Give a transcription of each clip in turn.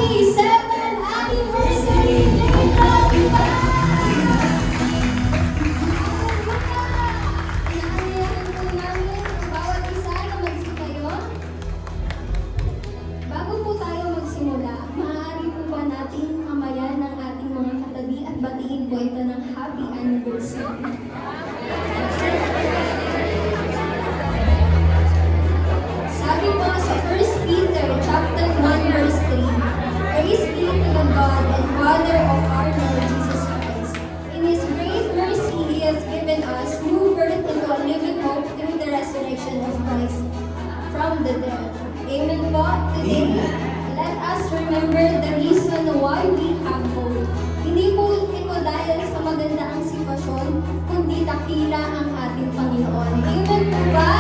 7th anniversary! Happy Inaanyayahan po namin ang bawat isa na magsigayo. Bago po tayo magsimula, maaari po ba natin amayan ng ating mga katabi at batiin po ito ng happy anniversary? Sabi po sa 1 Peter chapter 1 verse 3, Praise be to the God and Father of our Lord Jesus Christ. In His great mercy, He has given us new birth into a living hope through the resurrection of Christ from the dead. Amen po. Today, let us remember the reason why we have hope. Hindi po ito dahil sa maganda ang sitwasyon, kundi dakila ang ating Panginoon. Amen po ba?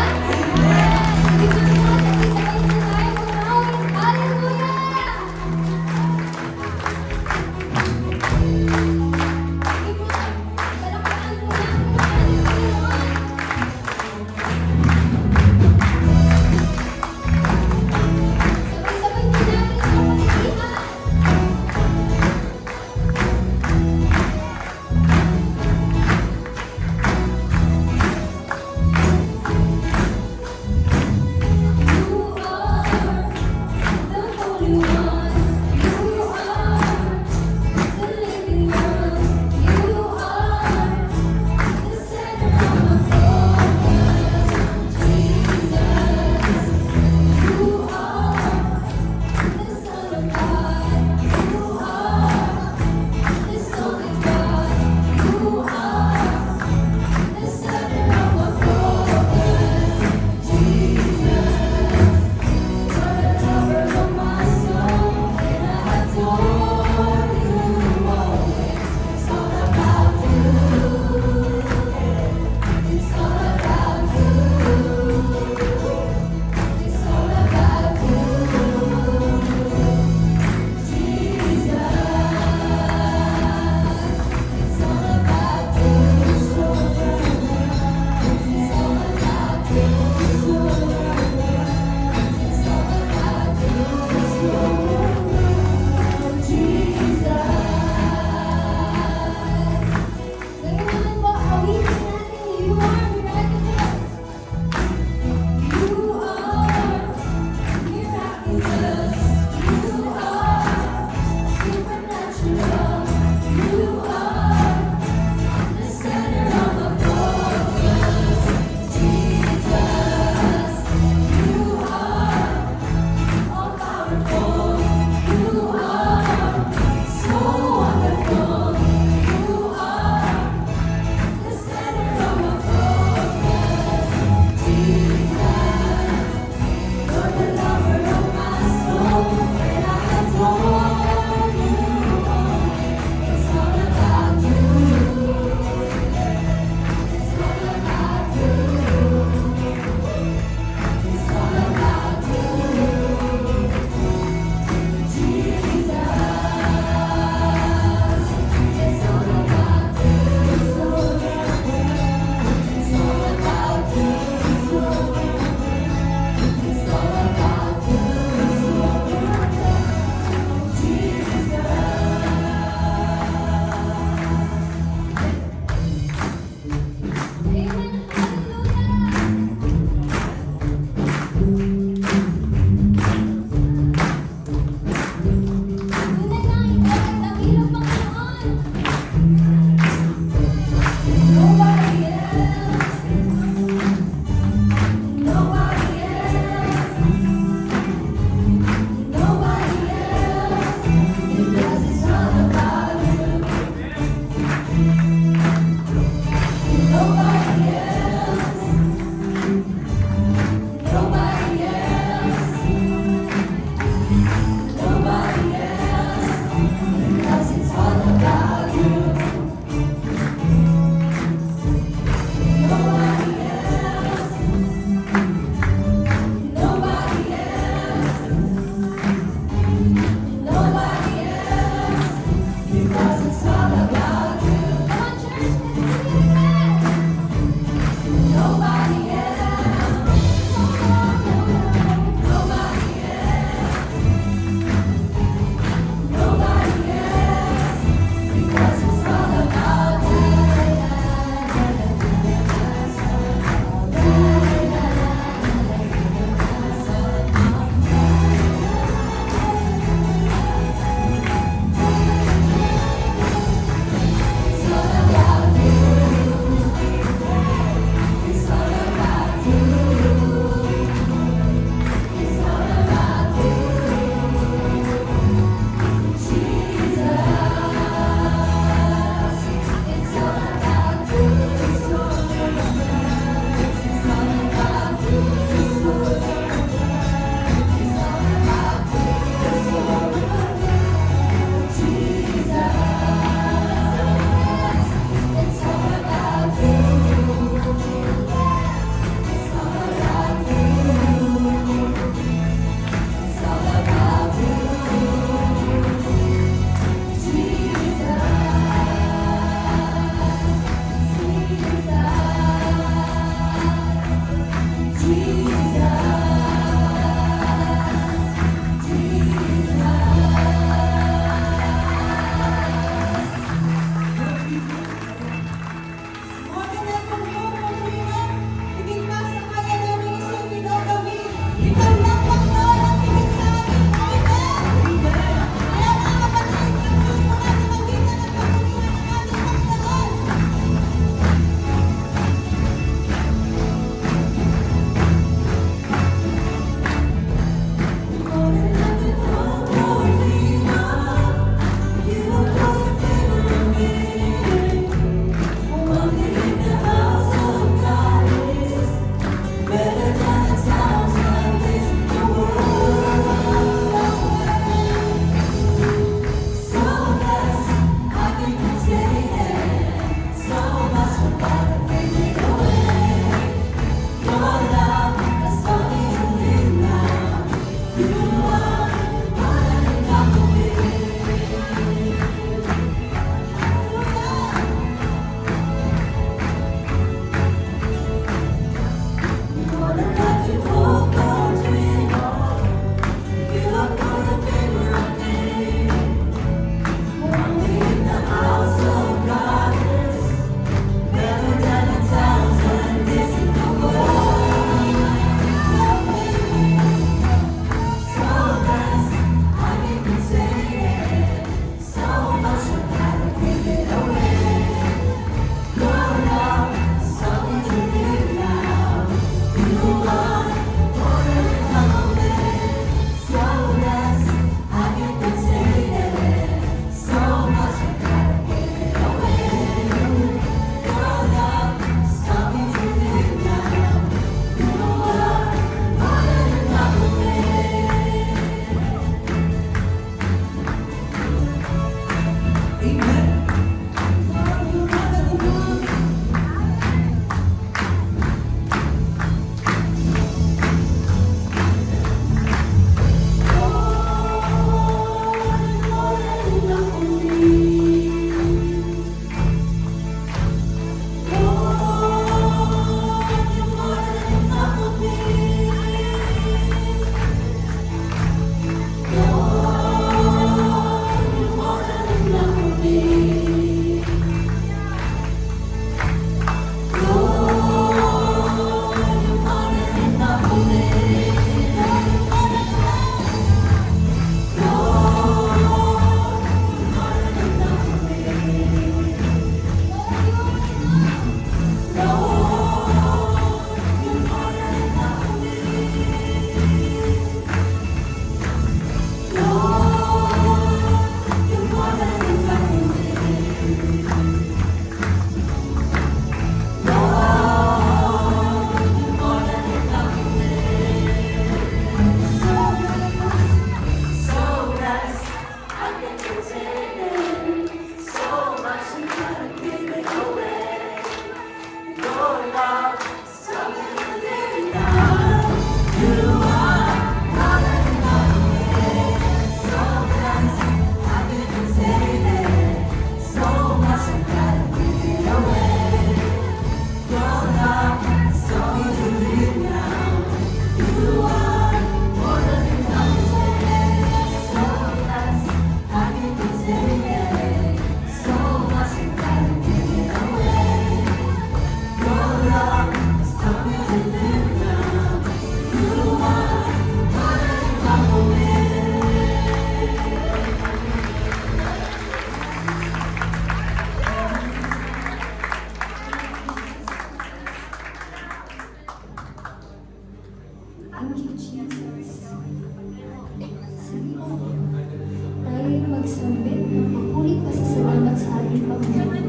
magsambit ng mapulit pasasalamat sa ating Panginoon.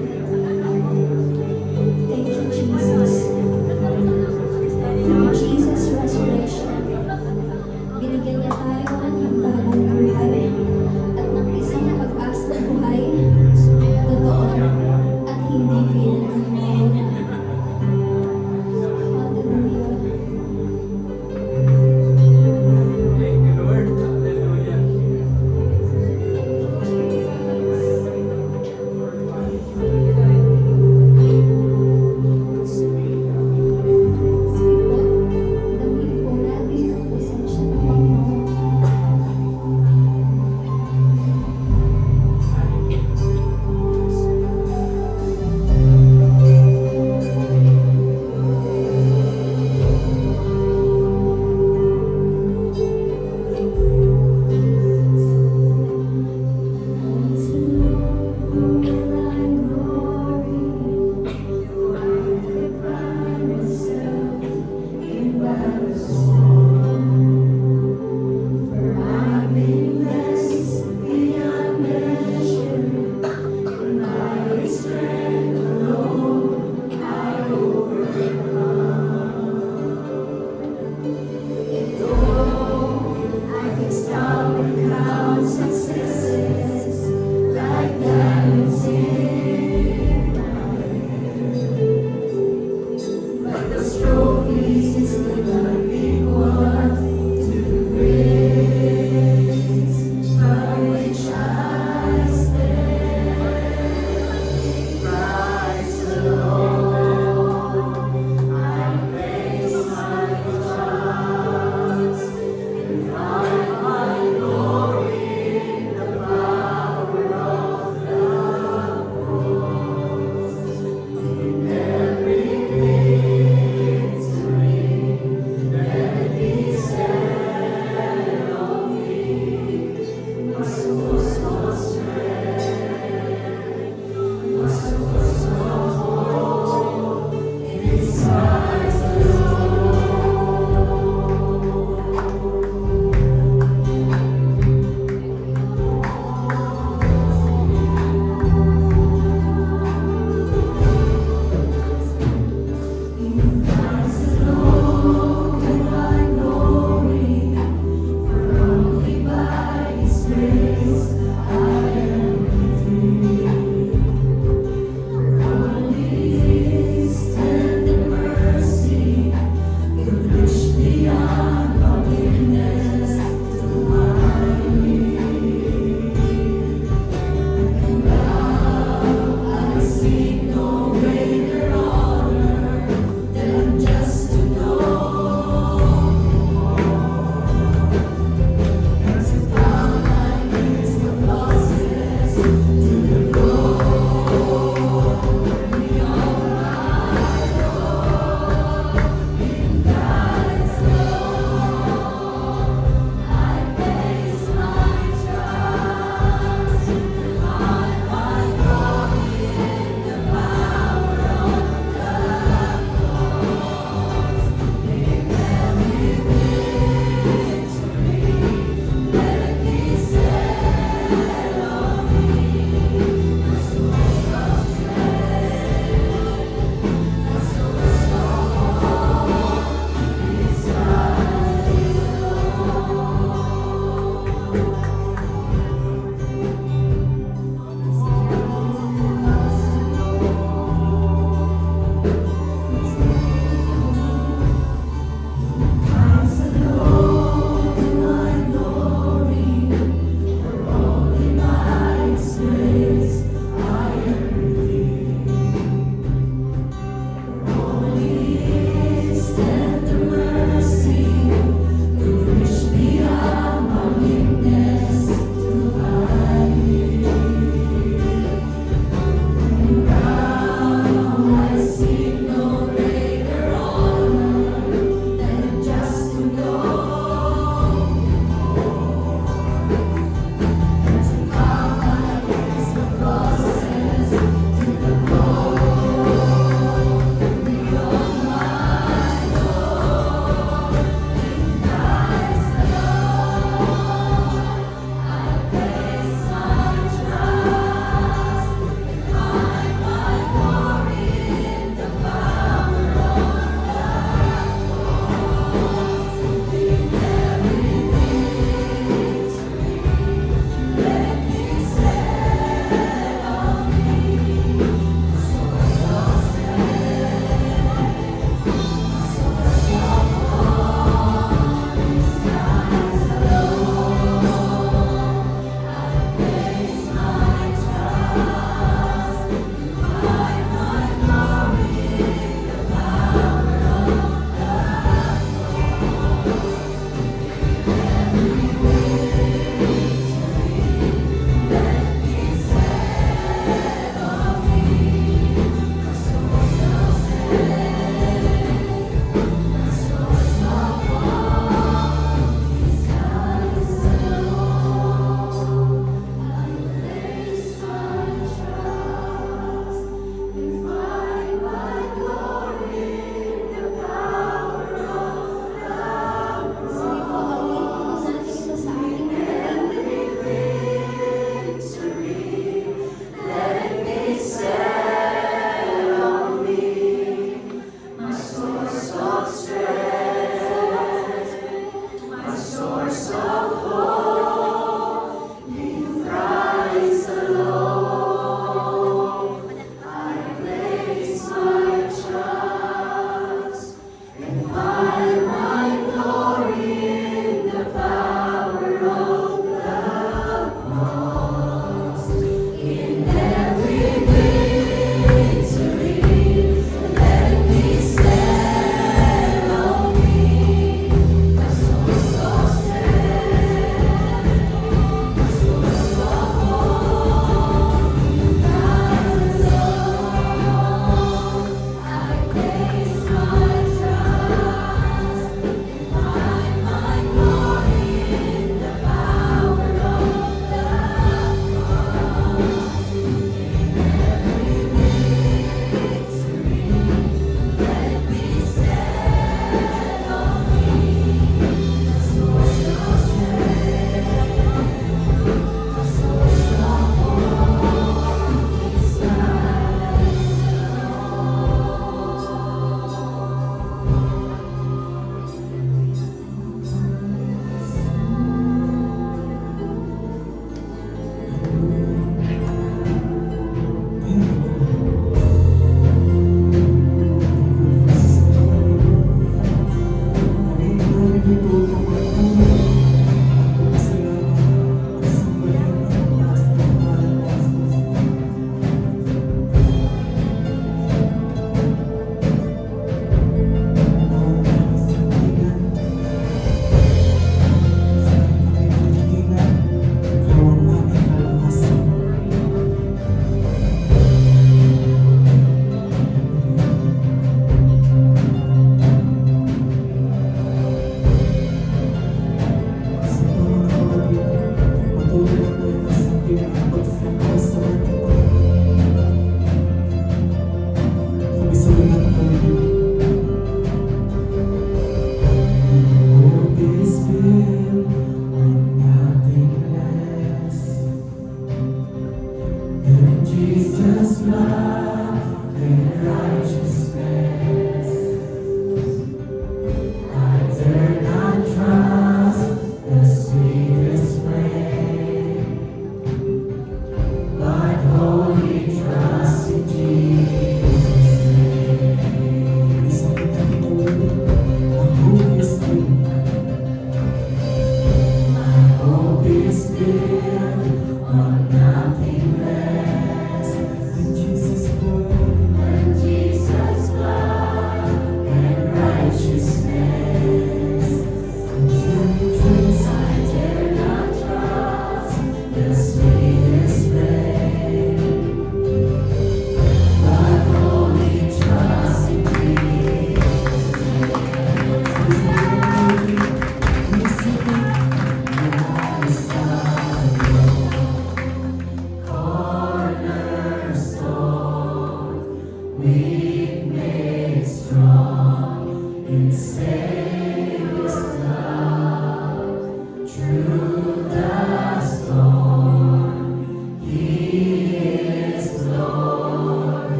Thank you, Jesus. Through Jesus' resurrection, binigyan niya tayo ng bagong buhay at ng isang pag-asa na buhay, totoo at hindi pinagmamahal. Hallelujah. Thank you, Lord. Hallelujah.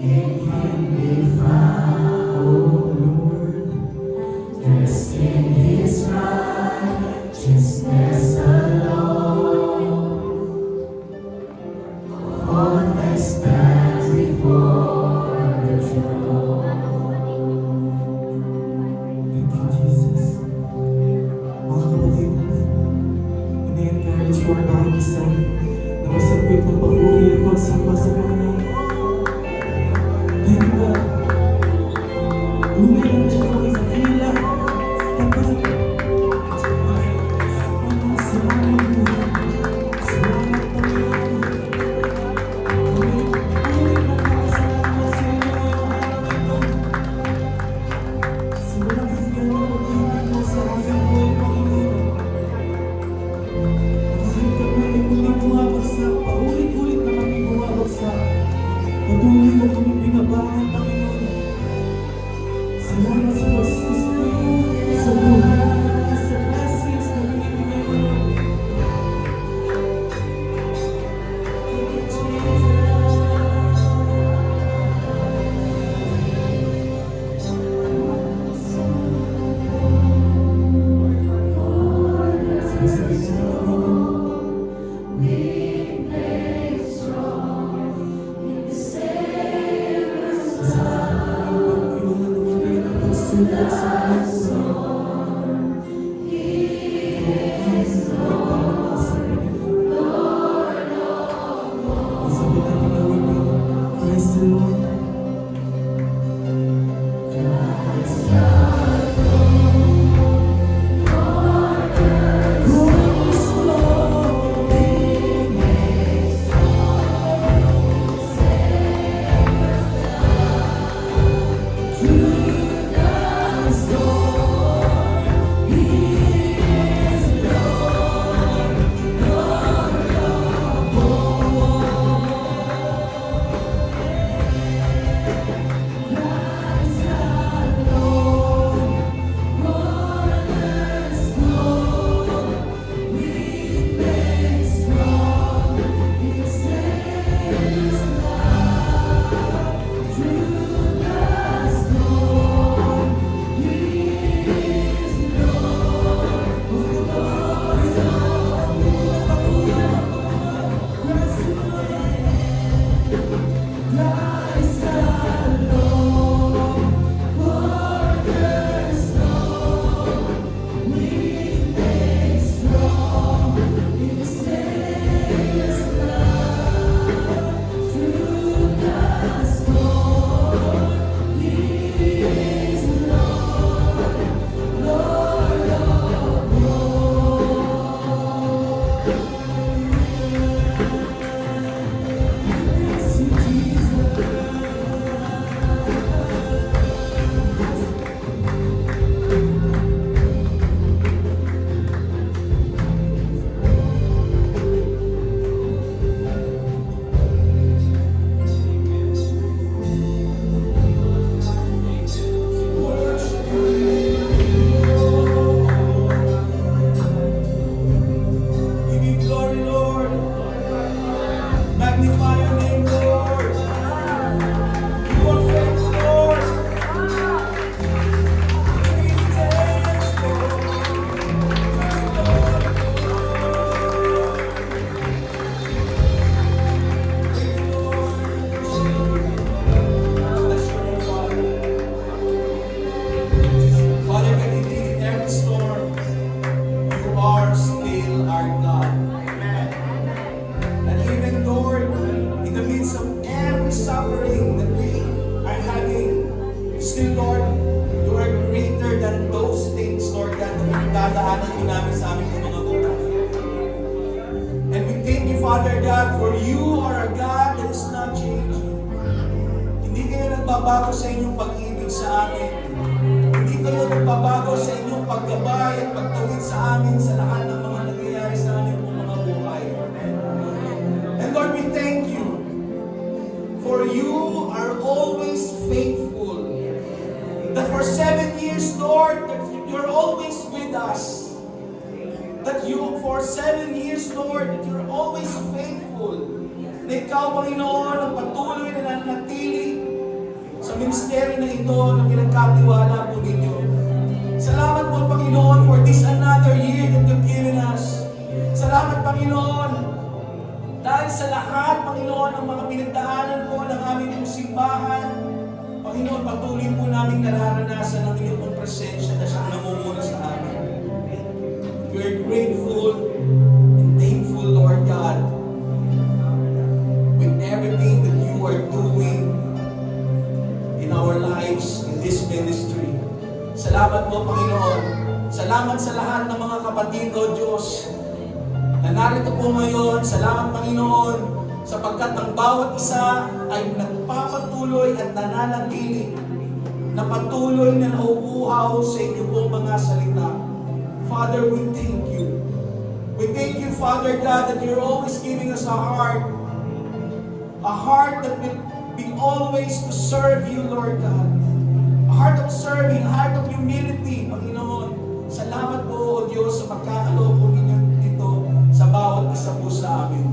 Thank you, Jesus. Mga kapatid, ini-encourage ko ang bawat isa na masabit ng papuri at pagsamba sa Panginoon. Thank you, God. Lumay lang siya kami sa fila. Tapat. Salamat po. Salamat, Panginoon. Ulit na nakasalamat sa inyo ngayong araw na ito. Sa walang hanggan na pag-ibig mo sa aming buhay, Panginoon. Kahit kami ay muling bumabagsak, paulit-ulit na kami bumabagsak, patuloy mo kami binabangon, Panginoon. Salamat sa pagsustain, sa buhay, sa blessings na binibigay mo. Thank you, Jesus. Praise the Lord. Praise the Lord. Give you glory, Lord. Magnify your name, Lord. You are faithful, Lord. We thanks, Lord. Bless your name, Father. Father, God, indeed, in every storm, you are still our God. And even, Lord, in the midst of every suffering that we are having, still, Lord, you are greater than those things, Lord, that pinagdadaanan mo namin sa aming mga buhay. And we thank you, Father God, for you are a God that is not changing. Hindi kayo nagbabago sa inyong pag-ibig sa amin. Hindi kayo nagbabago sa inyong paggabay at pagtawid sa amin sa lahat ng mga nangyayari sa aming mga buhay. And Lord, we thank you for you are always faithful. That for 7 years, Lord, that you're always with us. That you, for 7 years, Lord, that you're always faithful. Na ikaw, Panginoon, ang patuloy na nanatili ministeryo na ito na pinagkatiwala po ninyo. Salamat po, Panginoon, for this another year that you've given us. Salamat, Panginoon, dahil sa lahat, Panginoon, ng mga pinagdaanan po ng aming pong simbahan, Panginoon, patuloy po namin nararanasan ang iyong pong presensya na siyang namumuna sa amin. We are grateful and thankful, Lord God, with everything that you are doing in our lives, in this ministry. Salamat po, Panginoon. Salamat sa lahat ng mga kapatid, O Diyos, na narito po ngayon. Salamat, Panginoon, sapagkat ang bawat isa ay nagpapatuloy at nananatili na patuloy na nauuhaw sa inyo pong mga salita. Father, we thank you. We thank you, Father God, that you're always giving us a heart that will be always to serve you, Lord God. A heart of serving, a heart of humility, Panginoon. Salamat po, O Diyos, sa pagkakaloob po ninyo dito sa bawat isa po sa amin.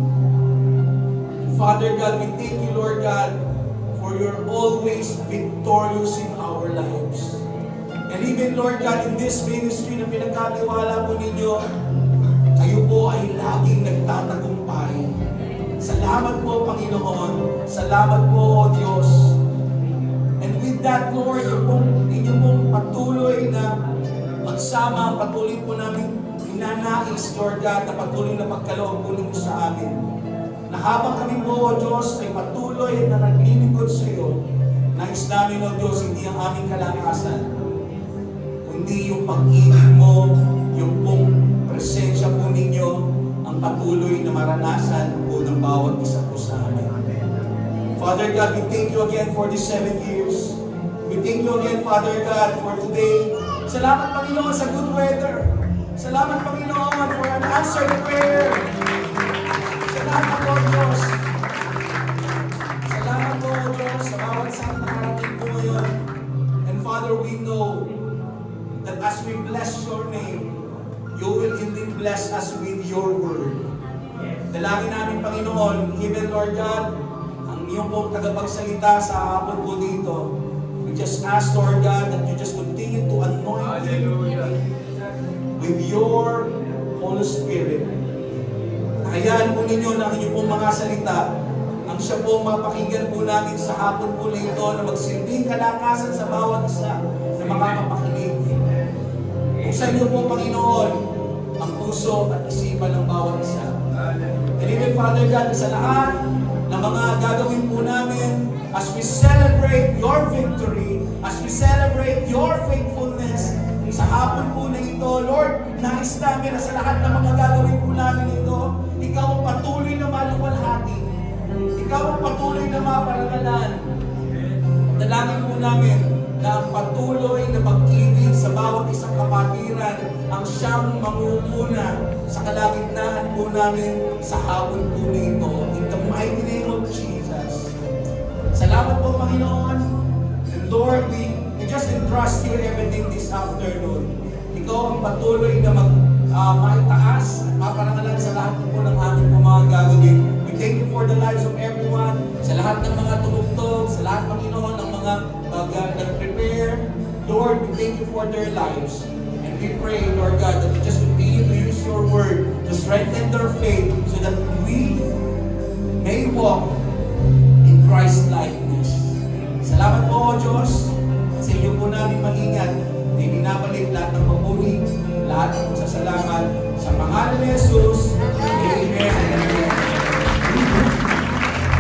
Father God, we thank you, Lord God, for you're always victorious in our lives. And even, Lord God, in this ministry na pinagkatiwala po ninyo, kayo po ay laging nagtatagumpay. Salamat po, Panginoon. Salamat po, O Diyos. And with that, Lord, inyo pong patuloy na magsama, patuloy po namin ninanais, Lord God, na patuloy na pagkaloob po ninyo sa amin. Na habang kami po, O Diyos, ay patuloy na naglilingkod sa iyo, nais namin, O Diyos, hindi ang aming kalakasan, kundi yung pag-ibig mo, yung pong presensya po ninyo, ang patuloy na maranasan po ng bawat isa po sa amin. Father God, we thank you again for these 7 years. We thank you again, Father God, for today. Salamat, Panginoon, sa good weather. Salamat, Panginoon, for an answered prayer. Salamat po, Diyos. Salamat po, Diyos, sa bawat isang nakarating po ngayon. And Father, we know that as we bless your name, you will indeed bless us with your word. Dalangin namin, Panginoon, even, Lord God, ang iyong pong tagapagsalita sa hapon po dito, we just ask, Lord God, that you just continue to anoint him with your Holy Spirit. Hayaan po ninyo na ang inyong pong mga salita, ang siya pong mapakinggan po natin sa hapon po na ito, na magsilbing kalakasan sa bawat isa na makakapakinig. Buksan niyo po, Panginoon, ang puso at isipan ng bawat isa. And even, Father God, sa lahat ng mga gagawin po namin, as we celebrate your victory, as we celebrate your faithfulness, sa hapon po na ito, Lord, nais namin na sa lahat ng mga gagawin po namin ito, ikaw ang patuloy na maluwalhati. Ikaw ang patuloy na maparangalan. Dalangin po namin na ang patuloy na pag-ibig sa bawat isang kapatiran ang siyang mangunguna sa kalagitnaan po namin sa hapon po na ito. In the mighty name of Jesus. Salamat po, Panginoon. And Lord, we just entrust you everything this afternoon. Ikaw ang patuloy na maitaas at maparangalan sa lahat po ng aming mga gagawin. We thank you for the lives of everyone, sa lahat ng mga tumugtog, sa lahat, Panginoon, ng mga nag-prepare. Lord, we thank you for their lives. And we pray, Lord God, that you just continue to use your word to strengthen their faith so that we may walk in Christ-like